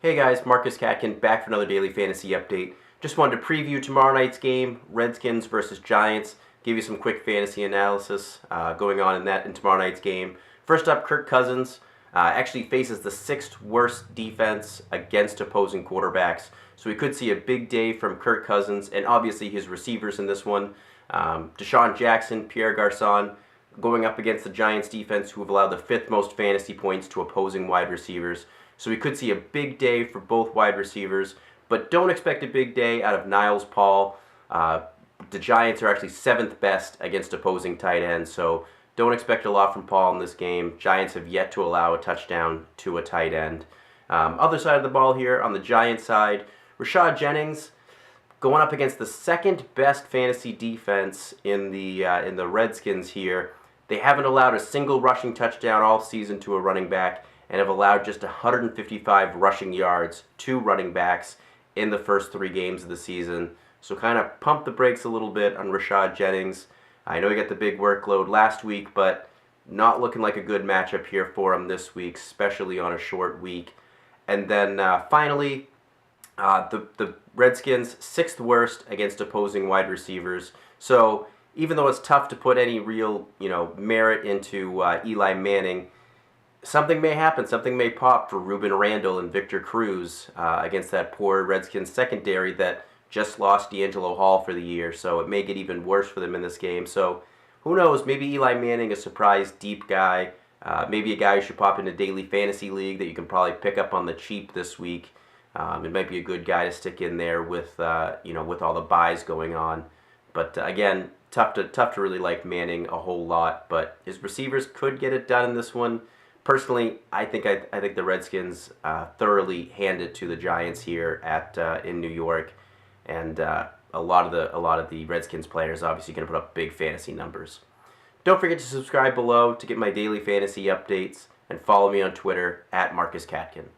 Hey guys, Marcus Catkin back for another daily fantasy update. Just wanted to preview tomorrow night's game, Redskins versus Giants. Give you some quick fantasy analysis going on in tomorrow night's game. First up, Kirk Cousins actually faces the sixth worst defense against opposing quarterbacks. So we could see a big day from Kirk Cousins and obviously his receivers in this one. Deshaun Jackson, Pierre Garcon going up against the Giants defense, who have allowed the fifth most fantasy points to opposing wide receivers. So we could see a big day for both wide receivers, but don't expect a big day out of Niles Paul. The Giants are actually seventh best against opposing tight ends, so don't expect a lot from Paul in this game. Giants have yet to allow a touchdown to a tight end. Other side of the ball here, on the Giants side, Rashad Jennings going up against the second best fantasy defense in the Redskins here. They haven't allowed a single rushing touchdown all season to a running back, and have allowed just 155 rushing yards to running backs in the first 3 games of the season. So kind of pump the brakes a little bit on Rashad Jennings. I know he got the big workload last week, but not looking like a good matchup here for him this week, especially on a short week. And then finally, the Redskins, 6th worst against opposing wide receivers. So even though it's tough to put any real merit into Eli Manning, something may happen. Something may pop for Ruben Randall and Victor Cruz against that poor Redskins secondary that just lost D'Angelo Hall for the year. So it may get even worse for them in this game. So who knows? Maybe Eli Manning, a surprise deep guy. Maybe a guy who should pop in a daily fantasy league that you can probably pick up on the cheap this week. It might be a good guy to stick in there with with all the buys going on. But again, tough to really like Manning a whole lot. But his receivers could get it done in this one. Personally, I think the Redskins thoroughly hand it to the Giants here in New York, and a lot of the Redskins players obviously going to put up big fantasy numbers. Don't forget to subscribe below to get my daily fantasy updates, and follow me on Twitter @MarcusCatkin.